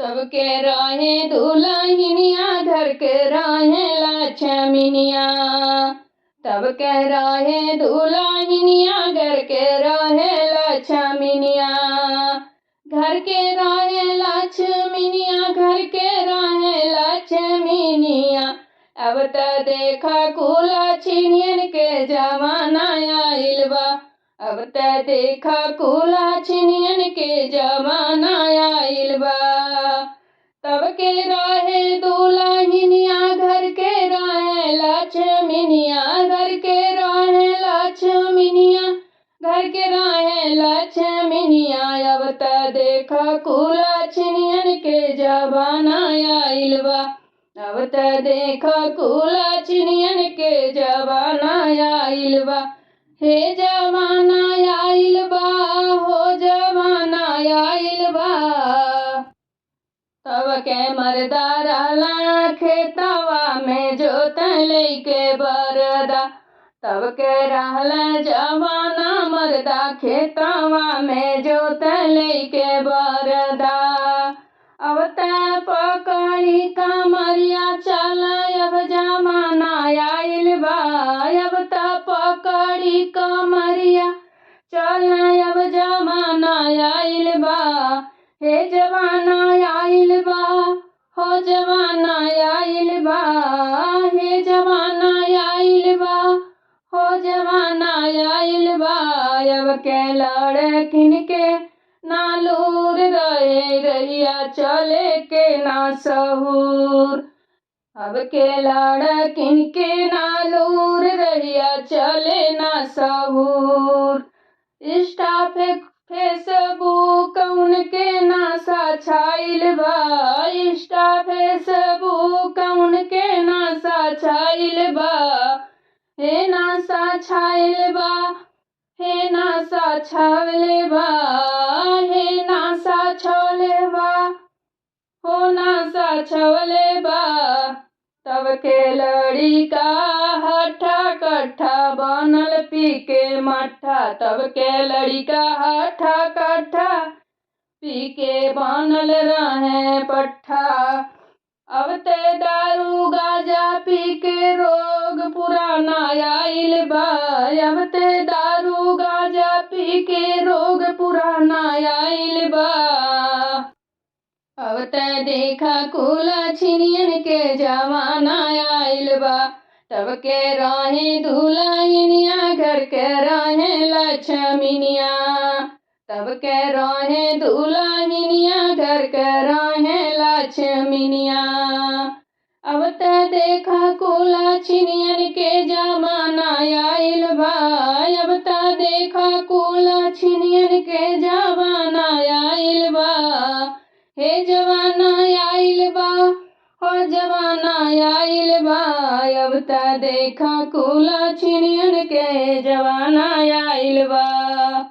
तब के रहे दुल्हनिया घर के रहे लक्ष्मीनिया। तब के रहे दुल्हनिया घर के रहे लक्ष्मीनिया। घर के रहे लक्ष्मीनिया घर के रहे लक्ष्मीनिया। अब त देखा कुलछिनियन के जमाना आइल बा। अब त देखा कुलछिनियन के जमाना आइल बा। तब के रहे दुल्हनिया घर के रहे लक्ष्मीनिया। घर के रहे लक्ष्मीनिया घर के रहे लक्ष्मीनिया। अब त देखा कुलछिनियन के जमाना आइल बा। अब त देखा कुलछिनियन के जमाना आइल बा। हे जमाना आइल बा हो जमाना आइल बा। तब के मर्दा रहला खेतवा में जोतन लइके बरदा। तब के रहला जवाना मर्दा खेतवा में जोतन लइके बरदा। अब त पकड़ी कमरिया चल अब जमाना आइल बा। अब त पकड़ी कमरिया चल अब जमाना आइल बा। हे जमाना आइल बा हो जमाना आइल बा। हे जमाना आइल बा हो जमाना आइल बा। अब के लड़किन के ना लूर रहे रहिया चले के ना सहूर। अब के लड़किन के ना लूर रहिया चले ना सहूर। इंस्टा फेसबुक उनके नासा छाइल बा। इंस्टा फेसबुक उनके नासा छाइल बा। हे नासा छाइल बा हे नासा छावले बा। हे नासा छवले बा हो नासा छवले बा। तब के लड़िका हट्ठा कट्ठा बनल पी के मट्ठा। तब के लड़िका हट्ठा कट्ठा पी के बनल रहे पट्ठा। अब ते दारू गाजा पी के रोग पुराना आइल बा। अब ते दारू गाजा पी के रोग पुराना आइल बा। अब त देखा कुलछिनियन के जमाना आइल बा। तब के रहे दुल्हनिया घर के रहे लक्ष्मीनिया। तब के रहे दुल्हनिया घर के रहे लक्ष्मीनिया। अब त देखा कुलछिनियन के जमाना आइल बा। अब त देखा कुलछिनियन के जमाना आइल बा। हे जवाना आइल बा हो जवाना आइल बा। अब त देखा कुलछिनियन के जवाना आइल बा।